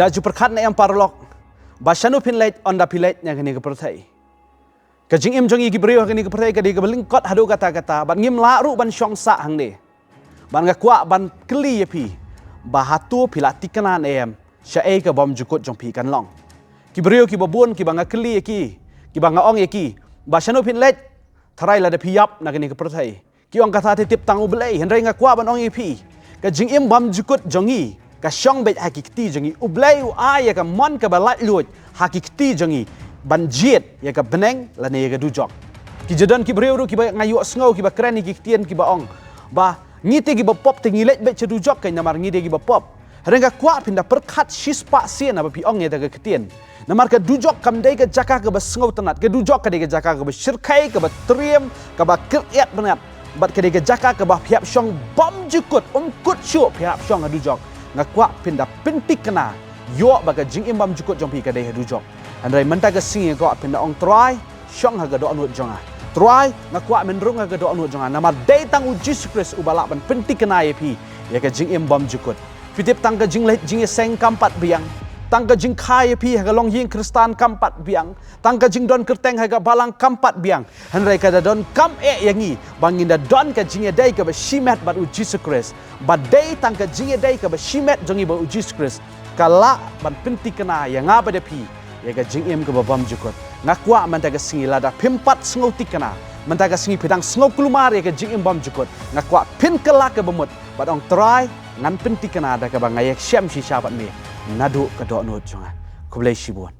Graju perkat na yang parlok. Basyanu pinlait onda pilet nya kini kepertai. Kajing im jongi gibriu kini kepertai kadi kebalingkot hadu kata-kata ban ngim laru ban syongsa hang de. Ban ngakwa ban keli pi. Bahatu pilati kanan em. Syai ke bom jukut jong pi kan long. Kibriu ki babun ki banga keli ki. Ki banga ong ki. Basyanu pinlait tarai la de piap na kini kepertai. Ki ong kata titip tangu belai hendrai ngakwa ban ong pi. Kajing im bom jukut jongi. Ka syong bet hakikti jongi ublay u ay ka mon ka balat lut hakikti jongi banjit ya ka beneng la ne ya ka dujok ki jadan ki breu ki ba ngayu sngo ki ba kren ki tien ki ba ong ba ngite ki ba pop te ngilet bet dujok kai namar ngide ki ba pop renga kwa pinda perkat shispa sien ba pi ong ya ta ka tien namar ka dujok kam dai ka jaka ka ba sngo tanat ka dujok ka dai ka jaka ka ba shirkai ka ba triem ka ba kiryat benat bat ka dai ka jaka ka ba phiap syong bom jukut kut syu phiap syong dujok ngakwa pinda pintik kena yo baga jing imbam jukut jong pi kadai hadu jok andai menta ka singi ko pinda ong try syong haga do anu jonga try ngakwa menrung haga do anu jonga nama dai tang uji sukres ubala ban pintik kena ye pi ya ka jing imbam jukut fitip tang ka jing let jing seng kampat biang tang ka jing khai pi haga long ying kristan kampat biang tang ka jing don kerteng haga balang kampat biang andai ka don kam yangi banginda don ka jing dai ka ba shimet bat uji sukres badai tangka jinge dai ka ba shimet jongi ba uji skris kala ban pinti kena yang ngaba de pi ya ga jingem ka ba bam jukot ngakwa man daga singi lada pimpat sngo tikana man daga singi pedang sngo kulumar ya ga jingem bam jukot ngakwa pin kala ka bamut badong try ngan pinti kena da ka ba ngayak syam shi sabat me nadu ka do no jonga kublai shibon